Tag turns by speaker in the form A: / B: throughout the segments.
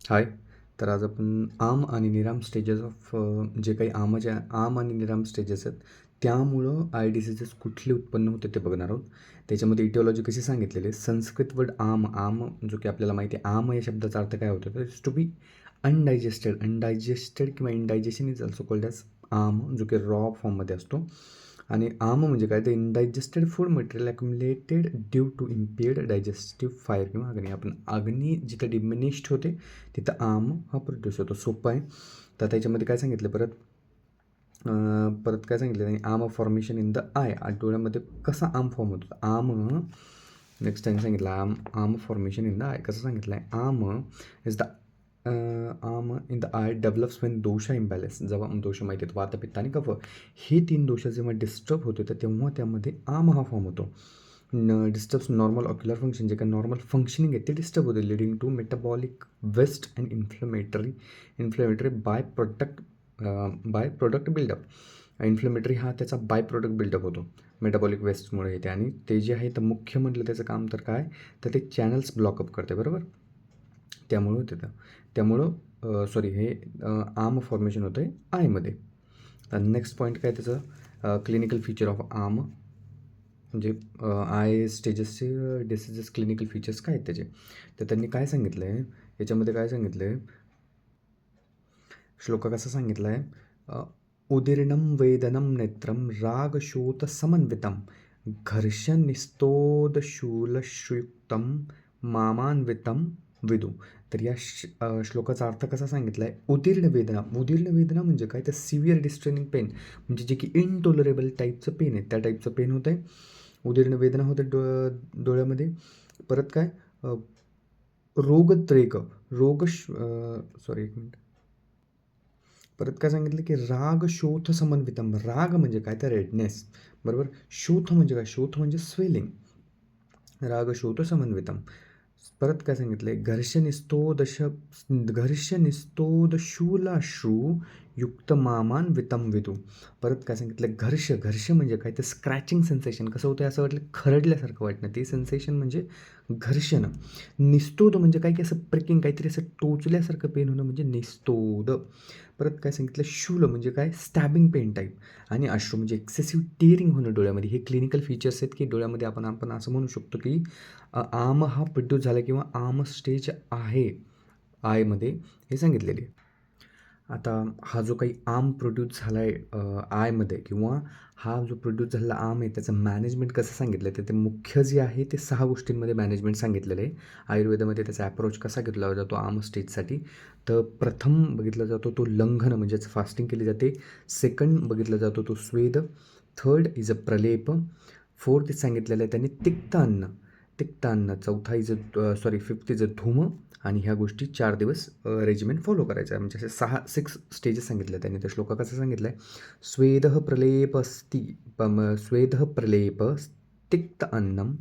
A: हाय. तर आज आपण आम आणि निराम स्टेजेस ऑफ जे काही आम आणि निराम स्टेजेस आहेत, त्यामुळं आय डिसीजेस कुठले उत्पन्न होते ते बघणार आहोत. त्याच्यामध्ये इटिओलॉजी कशी सांगितलेली आहे. संस्कृत वर्ड आम जो की आपल्याला माहिती आहे, आम या शब्दाचा अर्थ काय होतो, तर इट्स टू बी अनडायजेस्टेड किंवा indigestion is also called as आम, जो की रॉ फॉर्ममध्ये असतो. आणि आम म्हणजे काय, तर indigested food material accumulated due to impaired digestive fire किंवा अग्नी. आपण अग्नी जिथं डिमिनिश्ड होते तिथं आम हा प्रोड्यूस होतो. सोपं आहे. तर त्याच्यामध्ये काय सांगितलं परत काय सांगितलं त्यांनी, आम फॉर्मेशन इन द आय. डोळ्यामध्ये कसा आम फॉर्म होतो, नेक्स्ट टाइम सांगितलं आम फॉर्मेशन इन द आय कसं सांगितलं आहे. Is the ama in the eye develops when dosha imbalance. जेव्हा दोष माहिती आहेत, वात, पित्त आणि कफ, हे 3 दोष जेव्हा डिस्टर्ब होते तर तेव्हा त्यामध्ये आम हा फॉर्म होतो. डिस्टर्ब्स नॉर्मल ऑक्युलर फंक्शन, जे काही नॉर्मल फंक्शनिंग आहे ते डिस्टर्ब होते, leading to metabolic waste and inflammatory byproduct buildup. Inflammatory हा त्याचा बाय प्रोडक्ट बिल्डअप होतो मेटाबॉलिक वेस्टमुळे येते. आणि ते जे आहे तर मुख्य म्हटलं त्याचं काम तर काय, तर ते चॅनल्स ब्लॉकअप करते, बरोबर. त्यामुळं सॉरी हे आम फॉर्मेशन होतं आहे आयमध्ये. तर नेक्स्ट पॉईंट काय त्याचं, क्लिनिकल फीचर ऑफ आम, म्हणजे आय स्टेजेसचे डिसीजेस क्लिनिकल फीचर्स काय आहेत त्याचे. तर त्यांनी काय सांगितलं आहे याच्यामध्ये, काय सांगितलं आहे, श्लोक कसा सांगितला आहे, उदीर्णम वेदनम नेत्रम रागशोतसमन्वितम घर्षनिस्तोदशूलश्रुयुक्तम मामान्वितम विदू. तर या श्लोकाचा अर्थ कसा सांगितला आहे, उदीर्ण वेदना म्हणजे काय, तर सिव्हिअर डिस्ट्रेनिंग पेन, म्हणजे जे की इनटॉलरेबल टाईपचं पेन आहे, त्या टाईपचं पेन होतं आहे. उदीर्ण वेदना होते डोळ्यामध्ये. परत काय, रोगद्रेक रोग सॉरी एक मिनिट. परत काय सांगितलं की राग शोथ समन्वितम. राग म्हणजे काय, तर रेडनेस, बरोबर. शोथ म्हणजे काय, शोथ म्हणजे स्वेलिंग. राग शोथ समन्वितम. परत काय सांगितलंय, घर्षनिस्तोदशूलाश्रू युक्त मामान वितम विदू. परत काय सांगितलं, घर्ष म्हणजे काय, तर स्क्रॅचिंग सेन्सेशन. कसं होतं, असं वाटलं खरडल्यासारखं वाटणं, ते सेन्सेशन म्हणजे घर्षण. निस्तोद म्हणजे काय, की असं प्रिकिंग, काहीतरी असं टोचल्यासारखं पेन होणं म्हणजे निस्तोद. परत काय सांगितलं, शूल म्हणजे काय, स्टॅबिंग पेन टाईप. आणि अश्रू म्हणजे एक्सेसिव्ह टिअरिंग होणं डोळ्यामध्ये. हे क्लिनिकल फीचर्स आहेत की डोळ्यामध्ये आपण असं म्हणू शकतो की आम हा प्रोड्यूस झाला किंवा आम स्टेज आहे आयमध्ये, हे सांगितलेले आहे. आता हा जो काही आम प्रोड्यूस झाला आहे आयमध्ये, किंवा हा जो प्रोड्यूस झालेला आम आहे त्याचं मॅनेजमेंट कसं सांगितलं आहे, तर ते मुख्य जे आहे ते 6 गोष्टींमध्ये मॅनेजमेंट सांगितलेलं आहे. आयुर्वेदामध्ये त्याचा ॲप्रोच कसा घेतला जातो आम स्टेजसाठी. तर प्रथम बघितला जातो तो लंघन, म्हणजेच फास्टिंग केली जाते. सेकंड बघितला जातो तो स्वेद. Third is a pralepa. Fourth सांगितलेलं आहे त्यांनी तिक्त अन्न. चौथा इज फिफ्थ इज अ धूम. आणि ह्या गोष्टी 4 दिवस रेजिमेंट फॉलो करायचा आहे. म्हणजे असे 6 स्टेजेस सांगितले त्यांनी. त्या श्लोका कसं सांगितलं आहे, स्वेदः प्रलेप तिक्त अन्नम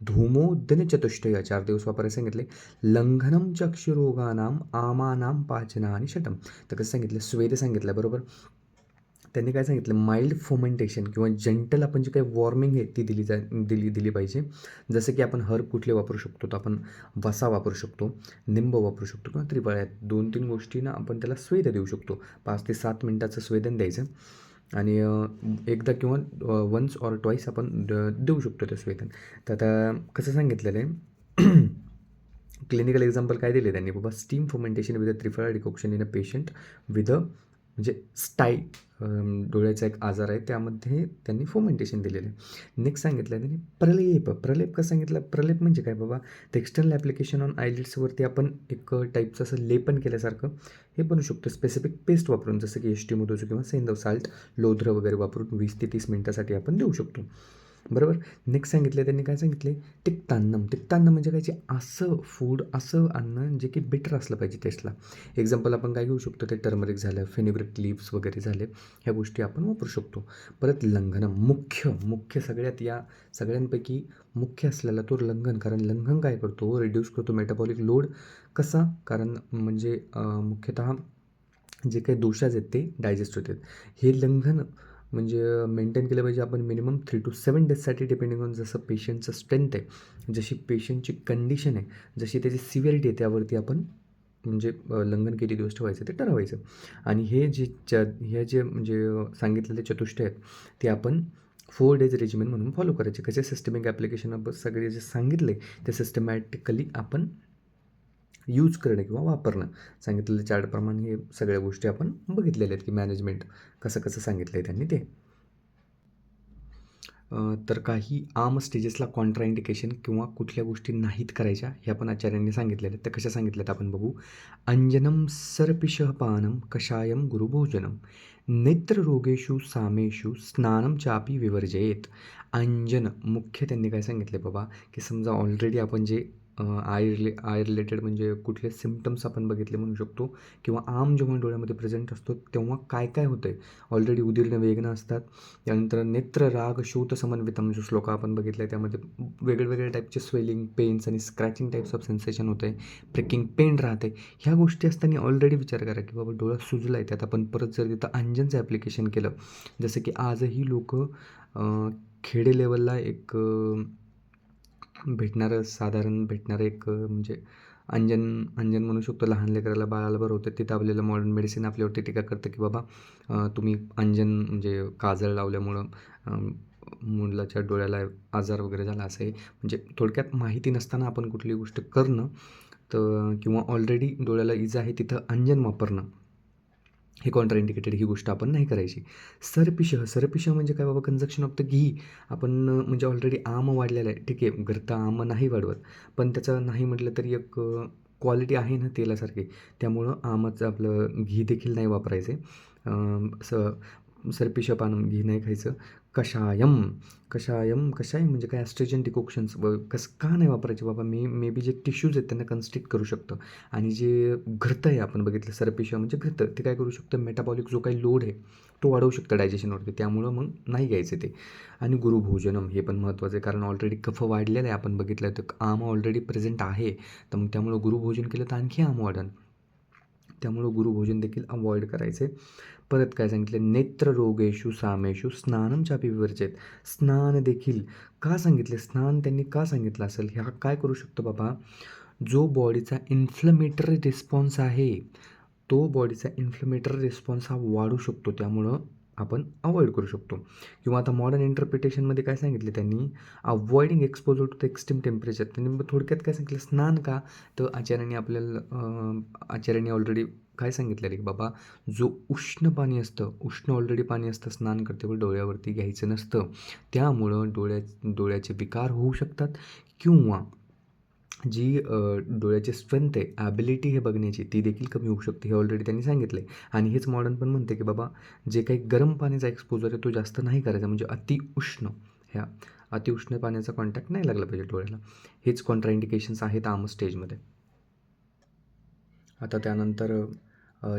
A: धूमो दिनचतुष्टय, 4 दिवस वापरायला सांगितले. लंघनम चक्षुरोगानाम आमानाम पाचना आणि शटम. तर कसं सांगितलं, स्वेद सांगितलं, बरोबर. त्यांनी काय सांगितलं, माइल्ड फोमेंटेशन किंवा जेंटल आपण जी काही वॉर्मिंग आहे ती दिली पाहिजे. जसं की आपण हर्ब कुठले वापरू शकतो, तर आपण वसा वापरू शकतो, निंब वापरू शकतो, किंवा त्रिफळ्यात 2-3 गोष्टींना आपण त्याला स्वेद देऊ शकतो. 5 ते 7 मिनिटाचं स्वेदन द्यायचं. आणि एकदा किंवा वन्स ऑर ट्वाईस आपण देऊ शकतो ते स्वेदन. तर आता कसं सांगितलेलं आहे, क्लिनिकल एक्झाम्पल काय दिले त्यांनी, बाबा steam fermentation with a triphala decoction in a patient with a, म्हणजे डोळ्याचा एक आजार आहे त्यामध्ये त्यांनी फर्मेंटेशन दिलेलं आहे. नेक्स्ट सांगितलं आहे त्यांनी प्रलेप कसं सांगितलं, प्रलेप म्हणजे काय बाबा, ते एक्सटर्नल ॲप्लिकेशन ऑन आयलिड्सवरती आपण एक टाईपचं असं लेपन केल्यासारखं हे बनू शकतं, स्पेसिफिक पेस्ट वापरून, जसं की एस्टिमोडोजो किंवा सेंदव साल्ट, लोध्र वगैरे वापरून 20 ते 30 मिनिटासाठी आपण देऊ शकतो, बरोबर. नेक्स्ट सांगितलं त्यांनी, काय सांगितले, तिक्तान्नम म्हणजे काय, जे असं फूड, असं अन्न जे की बिटर असलं पाहिजे टेस्टला. एक्झाम्पल आपण काय घेऊ शकतो, ते टर्मरिक झालं, फेनिग्रिक लीव्स वगैरे झाले, ह्या गोष्टी आपण वापरू शकतो. परत लंघनम, मुख्य सगळ्यात, या सगळ्यांपैकी मुख्य असलेला तो लंघन. कारण लंघन काय करतो, रिड्यूस करतो मेटाबॉलिक लोड. कसा, कारण म्हणजे मुख्यतः जे काही दोषाज आहेत ते डायजेस्ट होतात. हे लंघन म्हणजे मेंटेन केलं पाहिजे आपण मिनिमम 3 to 7 डेजसाठी, डिपेंडिंग ऑन जसं पेशंटचं स्ट्रेंथ आहे, जशी पेशंटची कंडिशन आहे, जशी त्याची सिव्हिरिटी आहे, त्यावरती आपण म्हणजे लंघन किती दिवस ठेवायचं ते ठरवायचं. आणि हे जे म्हणजे सांगितलेले चतुष्टय आहेत ते आपण 4 डेज रेजिमेन म्हणून फॉलो करायचे. कसे सिस्टमिक ॲप्लिकेशन आपण सगळे जे सांगितले ते सिस्टमॅटिकली आपण यूज करणं किंवा वापरणं. सांगितलेल्या चार्टप्रमाणे हे सगळ्या गोष्टी आपण बघितलेल्या आहेत की मॅनेजमेंट कसं कसं सांगितलं आहे त्यांनी ते. तर काही आर्म स्टेजेसला कॉन्ट्रा इंडिकेशन किंवा कुठल्या गोष्टी नाहीत करायच्या हे आपण आचार्यांनी सांगितलेलं आहे. त्या कशा सांगितल्यात आपण बघू. अंजनम सर्पिषः पानम कषायम गुरुभोजनम नेत्ररोगेषु सामेषु स्नानम चापी विवर्जयेत. अंजन मुख्य त्यांनी काय सांगितले बाबा की समजा ऑलरेडी आपण जे आय रिलेटेड म्हणजे कुठले सिम्पटम्स आपण बघितले म्हणू शकतो किंवा आम जेव्हा डोळ्यामध्ये प्रेझेंट असतो तेव्हा काय काय होतं आहे. ऑलरेडी उदीर्ण वेगनं असतात. त्यानंतर नेत्र राग शोथ समन्वितम जो श्लोक आपण बघितला आहे त्यामध्ये वेगवेगळ्या टाईपचे स्वेलिंग पेन्स आणि स्क्रॅचिंग टाईप्स ऑफ सेन्सेशन होतं आहे. प्रिकिंग पेन राहते. ह्या गोष्टी असताना ऑलरेडी विचार करा की बाबा डोळा सुजला आहे. त्यात आपण परत जर तिथं अंजनचं ॲप्लिकेशन केलं जसं की आजही लोक खेडे लेवलला एक साधारण भेटणारं एक म्हणजे अंजन अंजन म्हणू शकतो. लहान लेकराला बाळाला बरं होतं तिथं आपल्याला मॉडर्न मेडिसिन आपल्यावरती टीका करतं की बाबा तुम्ही अंजन म्हणजे काजळ लावल्यामुळं मुलाच्या डोळ्याला आजार वगैरे झाला असं आहे. म्हणजे थोडक्यात माहिती नसताना आपण कुठली गोष्ट करणं तर किंवा ऑलरेडी डोळ्याला इजा आहे तिथं अंजन वापरणं हे कॉन्ट्रा इंडिकेटेड ही गोष्ट आपण नाही करायची. सरपिशह म्हणजे काय बाबा कंजक्शन ऑफ द घी. आपण म्हणजे ऑलरेडी आम वाढलेलं आहे ठीक आहे. घरता आम नाही वाढवत पण त्याचं नाही म्हटलं तरी एक क्वालिटी आहे ना तेलासारखी. त्यामुळं आमाचं आपलं घी देखील नाही वापरायचे. सरपिशह पानम घी नाही खायचं. कषायम म्हणजे काय ॲस्ट्रेजन डिकॉक्शन्स कसं का नाही वापरायचे बाबा. मे बी जे टिश्यूज आहेत त्यांना कन्स्ट्रिक्ट करू शकतं. आणि जे घृतं आहे आपण बघितलं सरपिशह म्हणजे घृतं ते काय करू शकतं मेटाबॉलिक जो काही लोड आहे तो वाढवू शकतं डायजेशनवरती. त्यामुळं मग नाही घ्यायचे ते. आणि गुरुभोजनम हे पण महत्त्वाचं आहे कारण ऑलरेडी कफ वाढलेलं आहे आपण बघितलं तर आम ऑलरेडी प्रेझेंट आहे. तर मग त्यामुळं गुरुभोजन केलं तर आणखी आम वाढन. त्यामुळं गुरुभोजन देखील अवॉइड करायचे. परत काय सांगितलं नेत्ररोगेषु सामेषु स्नानम चापी विवर्जेत. स्नान देखील का सांगितले स्नान त्यांनी का सांगितलं असेल. ह्या काय करू शकतो बाबा जो बॉडीचा इन्फ्लमेटरी रिस्पॉन्स आहे तो बॉडीचा इन्फ्लमेटरी रिस्पॉन्स हा वाढू शकतो. त्यामुळं आपण अवॉइड करू शकतो. किंवा आता मॉडर्न इंटरप्रिटेशनमध्ये काय सांगितले त्यांनी avoiding exposure to the extreme temperature. त्यांनी थोडक्यात काय सांगितलं स्नान का तर आचार्यांनी ऑलरेडी काय सांगितलेलं की बाबा जो उष्ण पाणी असतं उष्ण ऑलरेडी पाणी असतं स्नान करते डोळ्यावरती घ्यायचं नसतं. त्यामुळं डोळ्याचे विकार होऊ शकतात किंवा जी डोळ्याची स्ट्रेंथ आहे ॲबिलिटी हे बघण्याची ती देखील कमी होऊ शकते. हे ऑलरेडी त्यांनी सांगितलं आहे. आणि हेच मॉडर्न पण म्हणते की बाबा जे काही गरम पाण्याचा एक्सपोजर आहे तो जास्त नाही करायचा. म्हणजे अतिउष्ण पाण्याचा कॉन्टॅक्ट नाही लागला पाहिजे डोळ्याला. हेच कॉन्ट्रा इंडिकेशन्स आहेत आम स्टेजमध्ये. आता त्यानंतर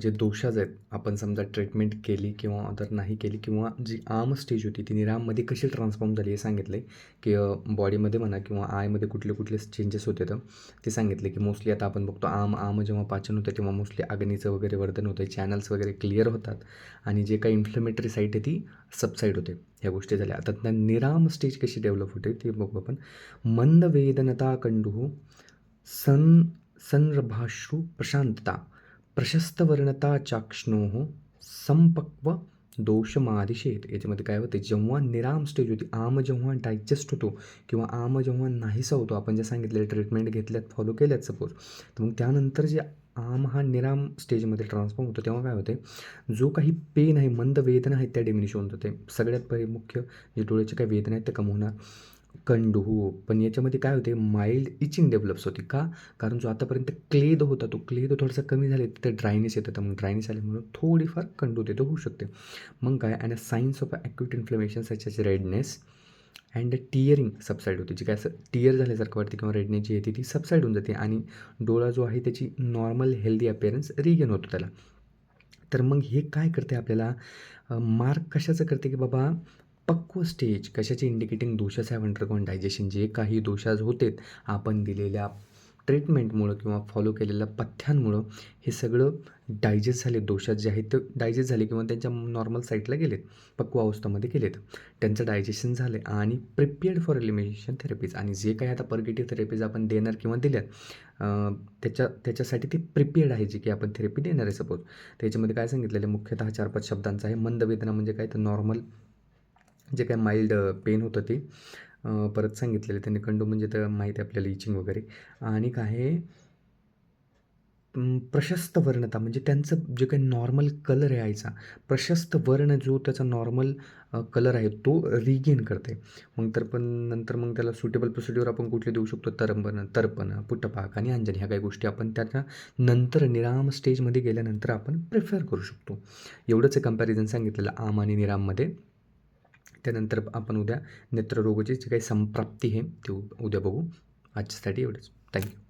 A: जे दोषाज आहेत आपण समजा ट्रीटमेंट केली किंवा अदर नाही केली किंवा जी आम स्टेज होती ती निराममध्ये कशी ट्रान्सफॉर्म झाली हे सांगितले की बॉडीमध्ये म्हणा किंवा आयमध्ये कुठले कुठले चेंजेस होते तर ते सांगितले की मोस्टली आता आपण बघतो आम जेव्हा पाचन होतं तेव्हा मोस्टली अग्नीचं वगैरे वर्धन होतं. चॅनल्स वगैरे क्लिअर होतात आणि जे काही इन्फ्लमेटरी साईट आहे ती सबसाईड होते. ह्या गोष्टी झाल्या. आता त्या निराम स्टेज कशी डेव्हलप होते ते बघू आपण. मंद वेदनता कंडुः संरभाश्रू प्रशांतता प्रशस्तवर्णता चाक्ष्णोः संपक्व दोषमादिशेत. याच्यामध्ये काय होते जेव्हा निराम स्टेज होती आम जेव्हा डायजेस्ट होतो किंवा आम जेव्हा नाहीसा होतो आपण जे सांगितले ट्रीटमेंट घेतल्यात फॉलो केल्यात सपोज तर मग त्यानंतर जे आम हा निराम स्टेजमध्ये ट्रान्सफॉर्म होतो तेव्हा काय होते जो काही पेन आहे मंद वेदना आहेत त्या डिमिनिश होऊन जाते. सगळ्यात मुख्य जे डोळ्याचे काही वेदना आहेत ते कमी होणार. कंडू पण याच्यामध्ये काय होते माइल्ड इचिंग डेव्हलप्स होती का कारण जो आतापर्यंत क्लेद होता तो क्लेद थोडासा कमी झाले तिथे ड्रायनेस येतं. तर मग ड्रायनेस आल्यामुळं थोडीफार कंडू देतो होऊ शकते. मग काय आणि signs of acute inflammation such as redness and tearing subside होते. जी काय असं टिअर झाल्यासारखं वाटते किंवा रेडनेस जी येते ती सबसाईड होऊन जाते आणि डोळा जो आहे त्याची नॉर्मल हेल्दी अपिअरन्स रिगेन होतो त्याला. तर मग हे काय करते आपल्याला मार्क कशाचं करते की बाबा पक्व स्टेज कशाचे इंडिकेटिंग दोषास हॅव अंडरगॉन डायजेशन. जे काही दोषाज होते आपण दिलेल्या ट्रीटमेंटमुळं किंवा फॉलो केलेल्या पथ्यांमुळं हे सगळं डायजेस्ट झाले, दोषात जे आहेत ते डायजेस्ट झाले किंवा त्यांच्या नॉर्मल साईटला गेलेत, पक्व अवस्थेमध्ये गेलेत. त्यांचं डायजेशन झालं आणि प्रिपेअर्ड फॉर एलिमिनेशन थेरपीज. आणि जे काही आता पर्गेटिव्ह थेरपीज आपण देणार किंवा दिल्यात त्याच्यासाठी ते प्रिपेअर्ड आहे, जे की आपण थेरपी देणार आहे सपोज. त्याच्यामध्ये काय सांगितलेलं आहे, मुख्यतः 4-5 शब्दांचं आहे. मंदवेदना म्हणजे काय, तर नॉर्मल जे काय माइल्ड पेन होतं ते. परत सांगितलेलं त्यांनी कंडू म्हणजे तर माहीत आहे आपल्याला, इचिंग वगैरे. आणि काय आहे, प्रशस्त वर्णता म्हणजे त्यांचं जे काही नॉर्मल कलर आहे आईचा, प्रशस्त वर्ण जो त्याचा नॉर्मल कलर आहे तो रिगेन करते. मग नंतर मग त्याला सुटेबल प्रोसिड्यूर आपण कुठले देऊ शकतो, तर्पण, पुट्टपाक आणि अंजन, ह्या काही गोष्टी आपण त्याच्या नंतर निराम स्टेजमध्ये गेल्यानंतर आपण प्रिफर करू शकतो. एवढंच कंपॅरिझन सांगितलेलं आम आणि निराममध्ये. त्यानंतर आपण उद्या नेत्ररोगाची जी काही संप्राप्ती आहे ते उद्या बघू. आजच्यासाठी एवढंच. थँक्यू.